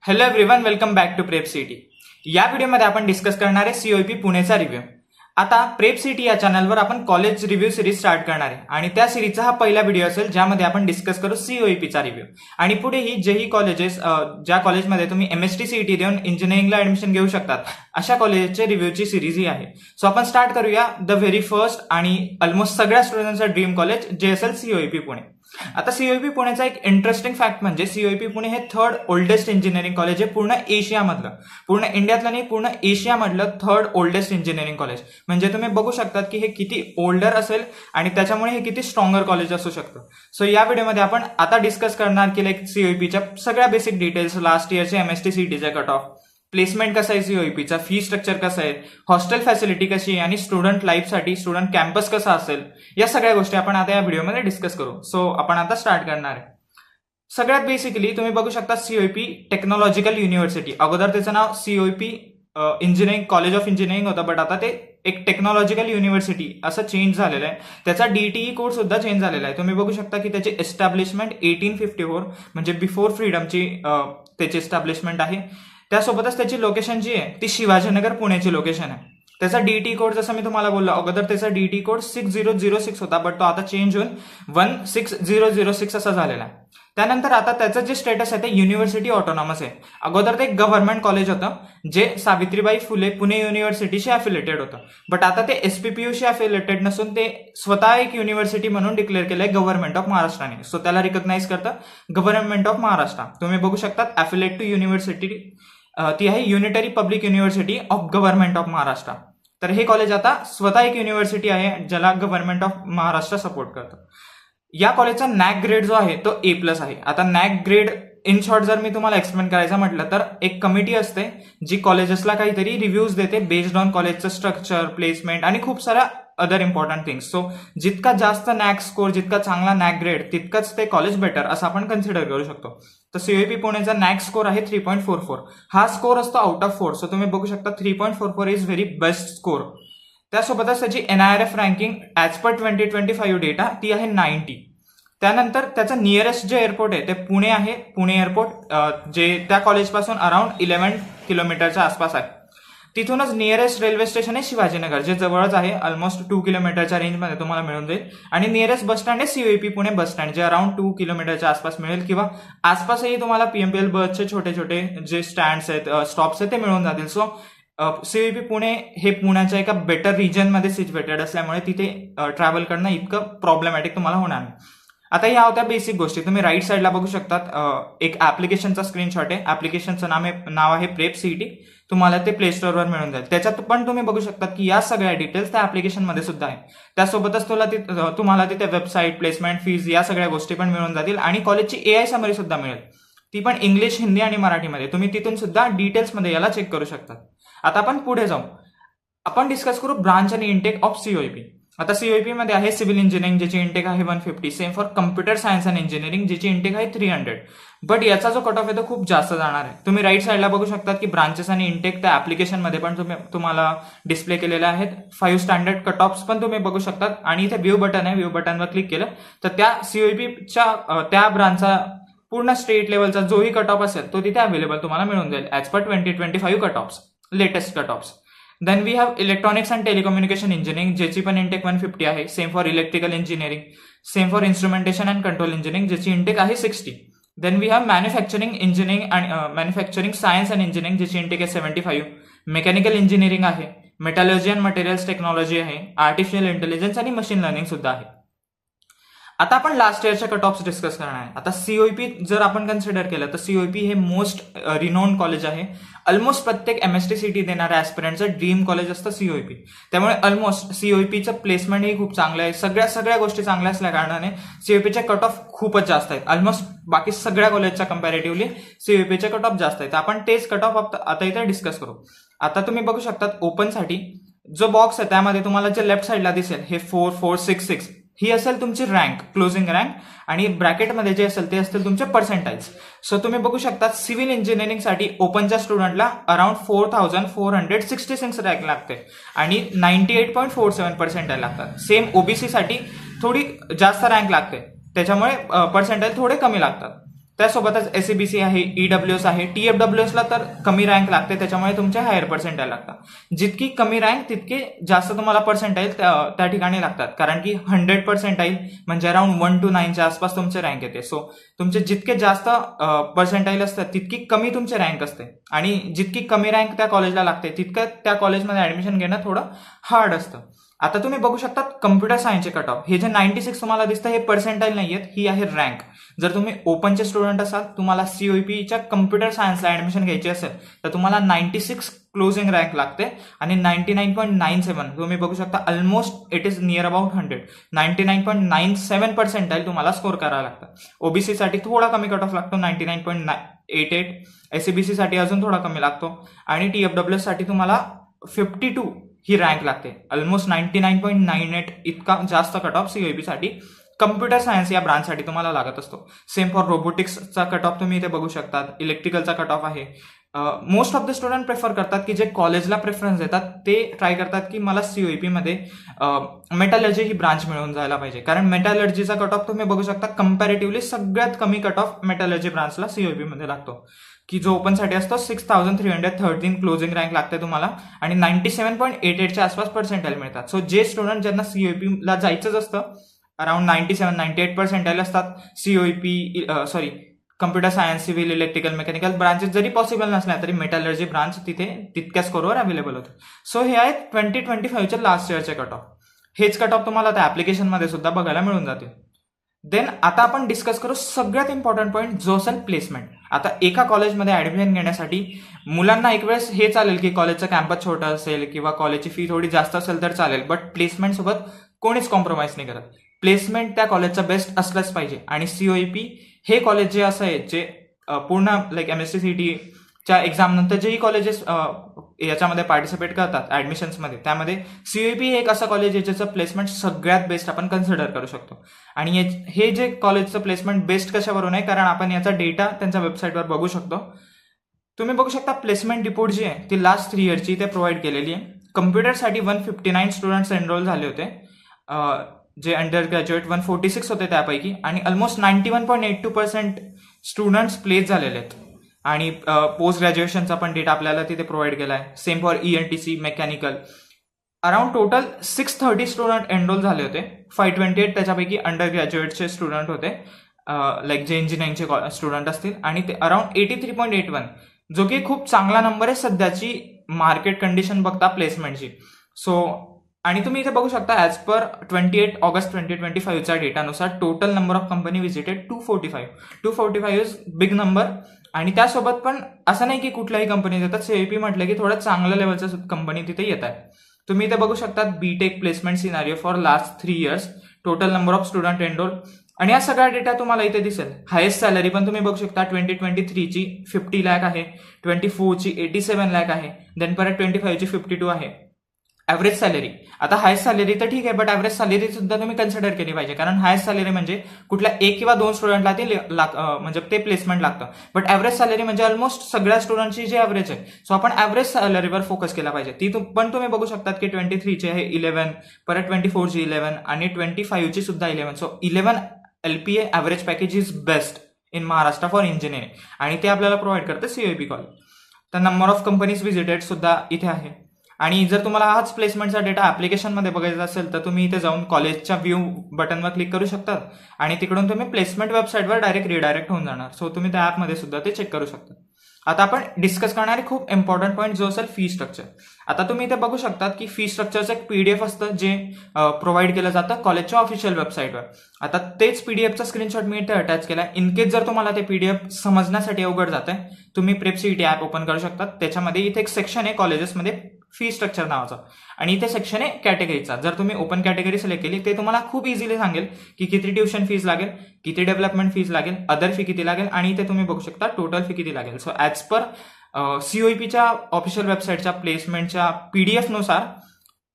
Hello everyone, welcome back to Prep City. या व्हिडिओमध्ये आपण डिस्कस करणार आहे सीओईपी पुणेचा रिव्ह्यू. आता प्रेप सिटी या चॅनलवर आपण कॉलेज रिव्ह्यू सिरीज स्टार्ट करणार आहे आणि त्या सिरीजचा हा पहिला व्हिडिओ असेल ज्यामध्ये आपण डिस्कस करू सीओईपीचा रिव्ह्यू. आणि पुढेही जेही कॉलेजेस ज्या कॉलेजमध्ये तुम्ही एमएसटी सीईटी देऊन इंजिनिअरिंगला ऍडमिशन घेऊ शकतात अशा कॉलेजचे रिव्ह्यूची सिरीज ही आहे. सो आपण स्टार्ट करूया द व्हेरी फर्स्ट आणि ऑलमोस्ट सगळ्या स्टुडंटचं ड्रीम कॉलेज जे असेल सीओईपी पुणे. आता सीओईपी पुणेचा एक इंटरेस्टिंग फॅक्ट म्हणजे सीओईपी पुणे हे थर्ड ओल्डेस्ट इंजिनिअरिंग कॉलेज आहे पूर्ण एशियामधलं, पूर्ण इंडियातलं नाही पूर्ण एशियामधलं थर्ड ओल्डेस्ट इंजिनिअरिंग कॉलेज. म्हणजे तुम्ही बघू शकतात की हे किती ओल्डर असेल आणि त्याच्यामुळे हे किती स्ट्रॉंगर कॉलेज असू शकतं. सो या व्हिडिओमध्ये आपण आता डिस्कस करणार की लाईक सीओईपीच्या सगळ्या बेसिक डिटेल्स, लास्ट इयरचे एमएसटी सीईटीचे कट ऑफ, प्लेसमेंट कसं आहे सीओईपीचा, फी स्ट्रक्चर कसं आहे, हॉस्टेल फॅसिलिटी कशी आहे आणि स्टुडंट लाईफसाठी स्टुडंट कॅम्पस कसा असेल, या सगळ्या गोष्टी आपण आता या व्हिडिओमध्ये डिस्कस करू. सो आपण आता स्टार्ट करणार आहे. सगळ्यात बेसिकली तुम्ही बघू शकता सीओईपी टेक्नॉलॉजिकल युनिव्हर्सिटी. अगोदर त्याचं नाव COEP engineering college of engineering होतं, बट आता ते एक टेक्नॉलॉजिकल युनिव्हर्सिटी असं चेंज झालेलं आहे. त्याचा डीटीई कोड सुद्धा चेंज झालेला आहे. तुम्ही बघू शकता की त्याची एस्टॅब्लिशमेंट 1854 म्हणजे बिफोर फ्रीडमची त्याची एस्टॅब्लिशमेंट आहे. त्यासोबतच त्याची लोकेशन जी आहे ती शिवाजीनगर पुण्याची लोकेशन आहे. त्याचा डीटी कोड जसं मी तुम्हाला बोललो अगोदर त्याचा डीटी कोड 6006 होता, बट तो आता चेंज होऊन 16006 असा झालेला आहे. त्यानंतर आता त्याचं जे स्टेटस आहे ते युनिव्हर्सिटी ऑटोनॉमस आहे. अगोदर ते गव्हर्नमेंट कॉलेज होतं जे सावित्रीबाई फुले पुणे युनिव्हर्सिटीशी अफिलेटेड होतं, बट आता ते एसपीपीयूशी अफिलेटेड नसून ते स्वतः एक युनिव्हर्सिटी म्हणून डिक्लेअर केलंय गव्हर्नमेंट ऑफ महाराष्ट्राने. सो त्याला रिकॉग्नाइज करतं गव्हर्नमेंट ऑफ महाराष्ट्र. तुम्ही बघू शकता अफिलेट टू युनिव्हर्सिटी ती आहे unitary public university of government of Maharashtra. तर हे कॉलेज आता स्वतः एक युनिव्हर्सिटी आहे ज्याला गव्हर्नमेंट ऑफ महाराष्ट्र सपोर्ट करतं. या कॉलेजचा नॅक ग्रेड जो आहे तो A+ आहे. आता नॅक ग्रेड इन शॉर्ट जर मी तुम्हाला एक्सप्लेन करायचं म्हटलं तर एक कमिटी असते जी कॉलेजेसला काहीतरी रिव्ह्यूज देते बेस्ड ऑन कॉलेजचं स्ट्रक्चर, प्लेसमेंट आणि खूप साऱ्या अदर इम्पॉर्टंट थिंग्स. सो जितका जास्त नॅक स्कोर, जितका चांगला नॅक ग्रेड तितकंच ते कॉलेज बेटर असं आपण कन्सिडर करू शकतो. तर सीओईपी पुणेचा नॅक स्कोर आहे 3.44. हा स्कोर असतो आउट ऑफ 4. सो तुम्ही बघू शकता 3.44 इज व्हेरी बेस्ट स्कोर. त्यासोबतच त्याची NIRF ranking as per 2025 data ती आहे 90. त्यानंतर त्याचं नियरेस्ट जे एअरपोर्ट आहे ते पुणे आहे. पुणे एअरपोर्ट जे त्या कॉलेजपासून अराउंड 11 किलोमीटरच्या आसपास आहे. तिथूनच नियरेस्ट रेल्वे स्टेशन आहे शिवाजीनगर जे जवळच आहे, ऑलमोस्ट 2 किलोमीटरच्या रेंजमध्ये तुम्हाला मिळून जाईल. आणि नियरेस्ट बस स्टँड आहे सीओईपी पुणे बस स्टँड जे अराउंड 2 किलोमीटरच्या आसपास मिळेल, किंवा आसपासही तुम्हाला PMPL बसचे छोटे छोटे जे स्टँड्स आहेत, स्टॉप्स आहेत ते मिळून जातील. सो सीओईपी पुणे हे पुण्याच्या एका बेटर रिजनमध्ये सिच्युएटेड असल्यामुळे तिथे ट्रॅव्हल करणं इतकं प्रॉब्लेमॅटिक तुम्हाला होणार नाही. आता ह्या होत्या बेसिक गोष्टी. तुम्ही राईट साईडला बघू शकतात एक ऍप्लिकेशनचा स्क्रीनशॉट आहे. ऍप्लिकेशनचं नाव आहे प्रेप सीईटी. तुम्हाला ते प्ले स्टोअरवर मिळून जाईल. त्याच्यात पण तुम्ही बघू शकता की या सगळ्या डिटेल्स त्या ऍप्लिकेशनमध्ये सुद्धा आहे. त्यासोबतच तुम्हाला तिथे वेबसाईट, प्लेसमेंट, फीज या सगळ्या गोष्टी पण मिळून जातील आणि कॉलेजची AI समरी सुद्धा मिळेल. ती पण इंग्लिश, हिंदी आणि मराठीमध्ये. तुम्ही तिथून सुद्धा डिटेल्समध्ये याला चेक करू शकता. आता आपण पुढे जाऊ. आपण डिस्कस करू ब्रांच आणि इंटेक ऑफ सीओईपी. आता सीओईपी मध्ये आहे सिव्हिल इंजिनिअरिंग ज्याची इंटेक आहे 150. Same for computer science and engineering ज्याची इंटेक आहे 300. बट याचा जो कट ऑफ आहे तो खूप जास्त जाणार आहे. तुम्ही राईट साईडला बघू शकता की ब्रांचेस आणि इंटेक त्या ऍप्लिकेशनमध्ये पण तुम्हाला डिस्प्ले केलेले आहेत. 5 स्टँडर्ड कट ऑफ्स पण तुम्ही बघू शकतात. आणि इथे व्ह्यू बटन आहे, व्ह्यू बटनवर क्लिक केलं तर त्या सीओईपीच्या त्या ब्रांचचा पूर्ण स्टेट लेवलचा जोही कट ऑफ असेल तो तिथे अवेलेबल तुम्हाला मिळून जाईल as per 2025 cut offs, latest cut offs. Then we have electronics and telecommunication engineering ज्याची पण इंटेक 150 आहे. Same for electrical engineering, same for instrumentation and control engineering ज्याची इंटेक आहे 60. Then we have manufacturing engineering and manufacturing science and engineering ज्याची intake आहे 75. Mechanical engineering आहे, metallurgy and materials technology आहे, artificial intelligence आणि machine learning सुद्धा आहे. आता आपण लास्ट इयरच्या कट ऑफ्स डिस्कस करणार आहे. आता सीओईपी जर आपण कन्सिडर केलं तर सीओईपी हे मोस्ट रिनोन कॉलेज आहे. ऑलमोस्ट प्रत्येक एमएसटी सीईटी देणाऱ्या ऍस्पिरंटचं ड्रीम कॉलेज असतं सीओईपी. त्यामुळे ऑलमोस्ट सीओईपीचं प्लेसमेंट ही खूप चांगलं आहे. सगळ्या गोष्टी चांगल्या असल्या कारणाने सीओईपीचे कट ऑफ खूपच जास्त आहेत. ऑलमोस्ट बाकी सगळ्या कॉलेजच्या कम्पॅरेटिव्हली सीओईपीचे कट ऑफ जास्त आहेत. आपण तेच कट ऑफ आता इथे डिस्कस करू. आता तुम्ही बघू शकतात ओपनसाठी जो बॉक्स आहे त्यामध्ये तुम्हाला जे लेफ्ट साईडला दिसेल हे 4466 ही असेल तुमची रँक, क्लोजिंग रँक. आणि ब्रॅकेटमध्ये जे असेल ते असतील तुमचे पर्सेंटाइल्स. सो तुम्ही बघू शकता सिव्हिल इंजिनिअरिंगसाठी ओपनच्या स्टुडंटला अराउंड 4466 रँक लागते आणि 98.47 पर्सेंटाइल लागतात. सेम ओबीसीसाठी थोडी जास्त रँक लागते, त्याच्यामुळे पर्सेंटाइल थोडे कमी लागतात. त्यासोबतच SCBC आहे, EWS आहे. TFWS ला तर कमी रँक लागते, त्याच्यामुळे तुमचे हायर पर्सेंटाईल लागतात. जितकी कमी रँक तितके जास्त तुम्हाला पर्सेंटाईल त्या ठिकाणी लागतात, कारण की 100 पर्सेंटाईल म्हणजे अराउंड 1 to 9 च्या आसपास तुमचे रँक येते. सो तुमचे जितके जास्त पर्सेंटाईल असतात तितकी कमी तुमचे रँक असते, आणि जितकी कमी रँक त्या कॉलेजला लागते तितकं त्या कॉलेजमध्ये ऍडमिशन घेणं थोडं हार्ड असतं. आता तुम्ही बघू शकता कम्प्युटर सायन्सचे कट ऑफ, हे जे 96 तुम्हाला दिसतं हे पर्सेंटाईल नाही आहेत, ही आहे रँक. जर तुम्ही ओपनचे स्टुडंट असाल, तुम्हाला COEPच्या कम्प्युटर सायन्सला ऍडमिशन घ्यायची असेल तर तुम्हाला 96 क्लोजिंग रँक लागते, आणि 99.97 तुम्ही बघू शकता, almost it is near about 100. 99.97 percentile तुम्हाला स्कोर करायला लागतं. OBC साठी थोडा कमी कट ऑफ लागतो, 99.88. SCBC साठी अजून थोडा कमी लागतो, आणि TFWS साठी तुम्हाला 52 ही रँक लागते. ऑलमोस्ट 99.98 इतका जास्त कट ऑफ COEP साठी कम्प्युटर सायन्स या ब्रांचसाठी तुम्हाला लागत असतो. सेम फॉर रोबोटिक्सचा कट ऑफ तुम्ही इथे बघू शकता, इलेक्ट्रिकलचा कट ऑफ आहे. Most of the student prefer करतात की जे कॉलेजला प्रेफरन्स देतात ते ट्राय करतात की मला COEP मध्ये मेटॅलर्जी ही ब्रांच मिळून जायला पाहिजे, कारण मेटॅलर्जीचा कट ऑफ तुम्ही बघू शकता कम्पॅरेटिव्हली सगळ्यात कमी कट ऑफ मेटॅलर्जी ब्रांचला COEP मध्ये लागतो, की जो ओपनसाठी असतो 6313 क्लोजिंग रँक लागते तुम्हाला, आणि 97.88च्या आसपास पर्सेंटाईल मिळतात. सो जे स्टुडंट ज्यांना COEPला जायचंच असतं, अराउंड 97-98 पर्सेंटाईल असतात, computer science, civil, electrical, mechanical branches जरी पॉसिबल नसल्या तरी मेटॅलर्जी ब्रांच तिथे तितक्या स्कोरवर अवेलेबल होते. सो हे आहेत 2025च्या लास्ट इयरचे कट ऑफ. हेच कट ऑफ तुम्हाला त्या ऍप्लिकेशनमध्ये सुद्धा बघायला मिळून जातील. देन आता आपण डिस्कस करू सगळ्यात इम्पॉर्टंट पॉईंट, जो असेल प्लेसमेंट. आता एका कॉलेजमध्ये ऍडमिशन घेण्यासाठी मुलांना एक वेळेस हे चालेल की कॉलेजचं कॅम्पस छोटं असेल किंवा कॉलेजची फी थोडी जास्त असेल तर चालेल, बट प्लेसमेंट सोबत कोणीच कॉम्प्रोमाइज नाही करत. प्लेसमेंट त्या कॉलेजचं बेस्ट असलंच पाहिजे, आणि COEP हे कॉलेज जे असं आहे जे पूर्ण लाईक MSc CETच्या एक्झाम नंतर जेही कॉलेजेस याच्यामध्ये पार्टिसिपेट करतात ऍडमिशन्समध्ये, त्यामध्ये COEP हे एक असं कॉलेज आहे ज्याचं प्लेसमेंट सगळ्यात बेस्ट आपण कन्सिडर करू शकतो. आणि हे जे कॉलेजचं प्लेसमेंट बेस्ट कशावरून आहे, कारण आपण याचा डेटा त्यांच्या वेबसाईटवर बघू शकतो. तुम्ही बघू शकता प्लेसमेंट रिपोर्ट जी आहे ती लास्ट 3 इयरची ते प्रोव्हाइड केलेली आहे. कम्प्युटरसाठी 159 स्टुडंट्स एनरोल झाले होते, जे अंडर ग्रॅज्युएट 146 होते त्यापैकी, आणि ऑलमोस्ट 91.82% स्टुडंट्स प्लेस झालेले आहेत. आणि पोस्ट ग्रॅज्युएशनचा पण डेटा आपल्याला तिथे प्रोव्हाइड केला आहे. Same for ENTC, mechanical, around total 630 student enrol झाले होते. 528 त्याच्यापैकी अंडर ग्रॅज्युएटचे स्टुडंट होते, लाईक जे इंजिनिअरिंगचे स्टुडंट असतील, आणि ते अराउंड 83.81, जो की खूप चांगला नंबर आहे सध्याची मार्केट कंडिशन बघता प्लेसमेंटची. सो आणि तुम्ही इथे बघू शकता ॲज पर 28 ऑगस्ट 2025च्या डेटानुसार total number of company visited 245 is big number. आणि त्यासोबत पण असं नाही की कुठल्याही कंपनी येतात, COEP म्हटलं की थोडं चांगल्या लेवलच्या कंपनी तिथे येत आहे. तुम्ही इथे बघू शकता BTech placement scenario for last 3 years, total number of student enrol, आणि हा सगळा डेटा तुम्हाला इथे दिसेल. हायेस्ट सॅलरी पण तुम्ही बघू शकता 2023ची 50 लाख आहे, 24ची 87 लाख आहे, देन परत 25ची 52 आहे. ॲव्हरेज सॅलरी, आता हायस्ट सॅलरी तर ठीक आहे, बट ॲव्हरेज सॅलरी सुद्धा तुम्ही कन्सिडर केली पाहिजे, कारण हायस्ट सॅलरी म्हणजे कुठल्या 1 किंवा 2 स्टुडंटला ते म्हणजे ते प्लेसमेंट लागतं, बट ॲव्हरेज सॅलरी म्हणजे ऑलमोस्ट सगळ्या स्टुडंटची जे ॲव्हरेज आहे. सो आपण ॲव्हरेज सॅलरीवर फोकस केला पाहिजे. ती पण तुम्ही बघू शकतात की 23ची आहे 11, परत 24ची 11, आणि 25ची सुद्धा 11. So 11 LPA average package is best in Maharashtra for engineering, आणि ते आपल्याला प्रोव्हाइड करते COEP कॉलेज. तर नंबर ऑफ कंपनीज व्हिजिटेड सुद्धा इथे आहे. आणि जर तुम्हाला हाच प्लेसमेंटचा डेटा ऍप्लिकेशनमध्ये बघायचा असेल तर तुम्ही इथे जाऊन कॉलेजच्या व्ह्यू बटनवर क्लिक करू शकता, आणि तिकडून तुम्ही प्लेसमेंट वेबसाईटवर डायरेक्ट रिडायरेक्ट होऊन जाणार. सो तुम्ही त्या ॲपमध्ये सुद्धा ते चेक करू शकता. आता आपण डिस्कस करणारे खूप इम्पॉर्टंट पॉईंट जो असेल फी स्ट्रक्चर. आता तुम्ही इथे बघू शकता की फी स्ट्रक्चरचं एक PDF असतं जे प्रोव्हाइड केलं जातं कॉलेजच्या ऑफिशियल वेबसाईटवर. आता तेच PDFचा स्क्रीनशॉट मी इथे अटॅच केला. इनकेस जर तुम्हाला ते PDF समजण्यासाठी अवघड जात आहे, तुम्ही PrepCET ॲप ओपन करू शकता. त्याच्यामध्ये इथे एक सेक्शन आहे कॉलेजेसमध्ये फी स्ट्रक्चर नावाचा, आणि इथे सेक्शन आहे कॅटेगरीचा. जर तुम्ही ओपन कॅटेगरी सिलेक्ट केली ते तुम्हाला खूप इझिली सांगेल की किती ट्युशन फीज लागेल, किती डेव्हलपमेंट फीज लागेल, अदर फी किती लागेल, आणि इथे तुम्ही बघू शकता टोटल फी किती लागेल. सो ॲज पर COEPच्या ऑफिशियल वेबसाईटच्या प्लेसमेंटच्या PDF नुसार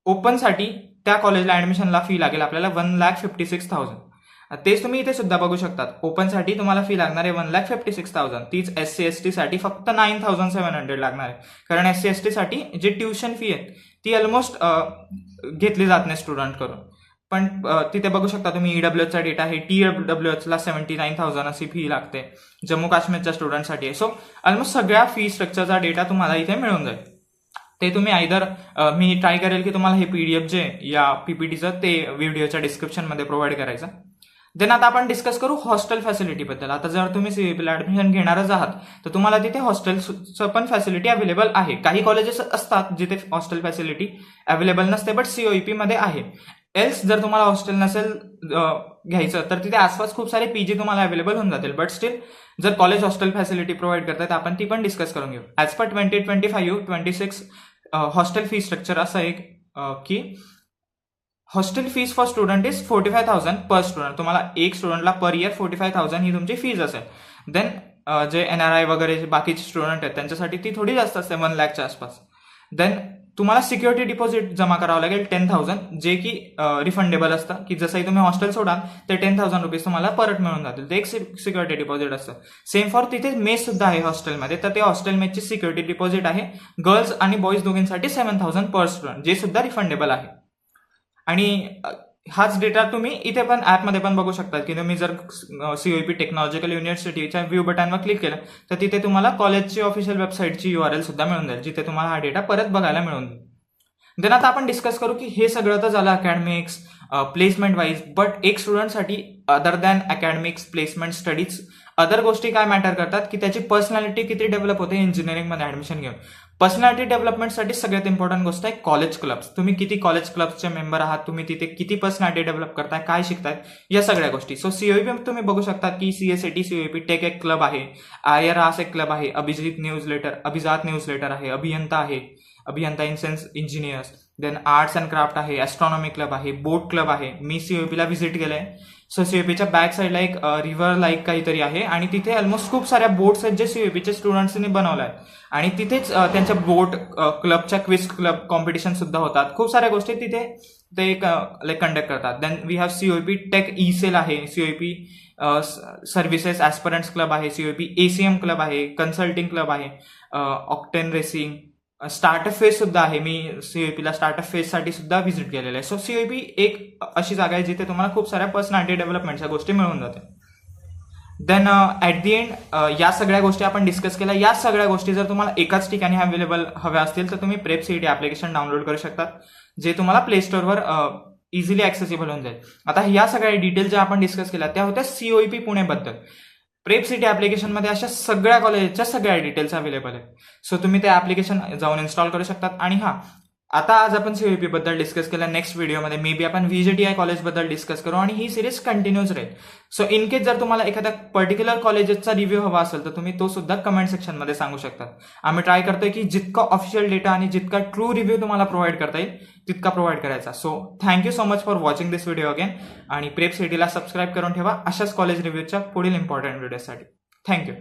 ओपनसाठी त्या कॉलेजला ऍडमिशनला फी लागेल आपल्याला 1,56,000. तेच तुम्ही इथे सुद्धा बघू शकतात. ओपनसाठी तुम्हाला फी लागणार आहे 1,56,000. तीच SC/ST साठी फक्त 9,700 लागणार आहे, कारण SC/ST साठी जी ट्युशन फी आहे ती ऑलमोस्ट घेतली जात नाही स्टुडंट करून. पण तिथे बघू शकता तुम्ही ईडब्ल्यूएचचा डेटा आहे. TWHला 79,000 अशी फी लागते, जम्मू काश्मीरच्या स्टुडंटसाठी आहे. सो ऑलमोस्ट सगळ्या फी स्ट्रक्चरचा डेटा तुम्हाला इथे मिळून जाईल. ते तुम्ही आयदर मी ट्राय करेल की तुम्हाला हे PDF जे या PPTचं ते व्हिडिओच्या डिस्क्रिप्शनमध्ये प्रोव्हाइड करायचं. देन आता आपण डिस्कस करू हॉस्टेल फॅसिलिटीबद्दल. आता जर तुम्ही CUEPला ऍडमिशन घेणारच आहात तर तुम्हाला तिथे हॉस्टेलचं पण फॅसिलिटी अवेलेबल आहे. काही कॉलेजेस असतात जिथे हॉस्टेल फॅसिलिटी अवेलेबल नसते, बट COEP मध्ये आहे. एल्स जर तुम्हाला हॉस्टेल नसेल घ्यायचं तर तिथे आसपास खूप सारे PG तुम्हाला अवेलेबल होऊन जातील. बट स्टील जर कॉलेज हॉस्टेल फॅसिलिटी प्रोव्हाइड करतात आपण ती पण डिस्कस करून घेऊ. As per 2025-26 hostel fee structure असं आहे की hostel fees for student is 45,000 per student. तुम्हाला एक स्टुडंटला पर इयर 45,000 ही तुमची फीज असेल. देन जे NRI वगैरे जे बाकीचे स्टुडंट आहेत त्यांच्यासाठी ती थोडी जास्त असते, 1 लाखच्या आसपास. देन तुम्हाला सिक्युरिटी डिपॉझिट जमा करावं लागेल 10,000, जे की रिफंडेबल असतं, की जसंही तुम्ही हॉस्टेल सोडाल ते 10,000 रुपीज तुम्हाला परत मिळून जातील. ते एक सिक्युरिटी डिपॉझिट असतं. सेम फॉर तिथे मेस सुद्धा आहे हॉस्टेलमध्ये, तर ते हॉस्टेल मेसची सिक्युरिटी डिपॉझिट आहे. गर्ल्स आणि बॉईज दोघींसाठी 7,000 पर स्टुडंट, जे सुद्धा रिफंडेबल आहे. आणि हाच डेटा तुम्ही इथे पण ऍपमध्ये पण बघू शकता की तुम्ही जर COEP टेक्नॉलॉजिकल युनिव्हर्सिटीच्या व्ह्यू बटनवर क्लिक केलं तर तिथे तुम्हाला कॉलेजची ऑफिशियल वेबसाईटची URL सुद्धा मिळून जाईल, जिथे तुम्हाला हा डेटा परत बघायला मिळून जाईल. देन आता आपण डिस्कस करू की हे सगळं तर झालं अकॅडमिक्स प्लेसमेंट वाईज, बट एक स्टुडंटसाठी other than academics placement studies other गोष्टी काय मॅटर करतात की त्याची पर्सनॅलिटी किती डेव्हलप होते इंजिनिअरिंगमध्ये ऍडमिशन घेऊन. पर्सनॅलिटी डेव्हलपमेंटसाठी सगळ्यात इम्पॉर्टंट गोष्ट आहे कॉलेज क्लब्स. तुम्ही किती कॉलेज क्लब्सचे मेंबर आहात, तुम्ही तिथे किती पर्सनॅलिटी डेव्हलप करताय, काय शिकताय, या सगळ्या गोष्टी. सो COEP तुम्ही बघू शकता की CSAT COEP टेक एक क्लब आहे, IRAS एक क्लब आहे, अभिजात न्यूजलेटर आहे, अभियंता आहे, Abhiyanta in sense engineers. Then arts and craft आहे, ॲस्ट्रॉनॉमी क्लब आहे, बोट क्लब आहे. मी COEPला व्हिजिट केलंय. सो COEPच्या बॅक साईडला एक रिव्हर लाईक काहीतरी आहे आणि तिथे ऑलमोस्ट खूप साऱ्या बोट्स आहेत जे COEPच्या स्टुडंट्सनी बनवल्या आहेत. आणि तिथेच त्यांच्या बोट क्लबच्या क्विज क्लब कॉम्पिटिशन सुद्धा होतात. खूप साऱ्या गोष्टी तिथे ते कंडक्ट करतात. Then we have COEP tech E-cell आहे, COEP सर्व्हिसेस ॲस्परंट्स क्लब आहे, COEP ACM क्लब आहे, कन्सल्टिंग क्लब आहे, ऑक्टेन रेसिंग, स्टार्टअप फेज सुद्धा आहे. मी COEPला स्टार्टअप फेजसाठी सुद्धा व्हिजिट केलेलं आहे. सो COEP एक अशी जागा आहे जिथे तुम्हाला खूप साऱ्या पर्सनॅलिटी डेव्हलपमेंटच्या गोष्टी मिळून जाते. देन ॲट दी एंड या सगळ्या गोष्टी आपण डिस्कस केल्या. या सगळ्या गोष्टी जर तुम्हाला एकाच ठिकाणी अवेलेबल हव्या असतील तर तुम्ही प्रेप CET ॲप्लिकेशन डाउनलोड करू शकता, जे तुम्हाला प्ले स्टोअरवर इझिली ॲक्सेसिबल होऊन जाईल. आता या सगळ्या डिटेल ज्या आपण डिस्कस केल्या त्या होत्या COEP पुणेबद्दल. प्रेप CET ॲप्लिकेशनमध्ये अशा सगळ्या कॉलेजच्या सगळ्या डिटेल्स अवेलेबल आहेत. सो तुम्ही ते ॲप्लिकेशन जाऊन इन्स्टॉल करू शकतात. आणि आता आज आपण COEP बद्दल डिस्कस केलं. नेक्स्ट व्हिडिओमध्ये मे बी आपण VJTI कॉलेजबद्दल डिस्कस करू आणि ही सिरीज कंटिन्यूच राहील. सो इन केस जर तुम्हाला एखाद्या पर्टिक्युलर कॉलेजेसचा रिव्ह्यू हवा असेल तर तुम्ही तो सुद्धा कमेंट सेक्शनमध्ये सांगू शकता. आम्ही ट्राय करतोय की जितका ऑफिशियल डेटा आणि जितका ट्रू रिव्ह्यू तुम्हाला प्रोव्हाइड करता येईल तितका प्रोव्हाइड करायचा. So thank you so much for watching this video again. आणि प्रेप CETला सबस्क्राईब करून ठेवा अशाच कॉलेज रिव्ह्यूच्या पुढील इम्पॉर्टंट व्हिडिओसाठी. थँक्यू.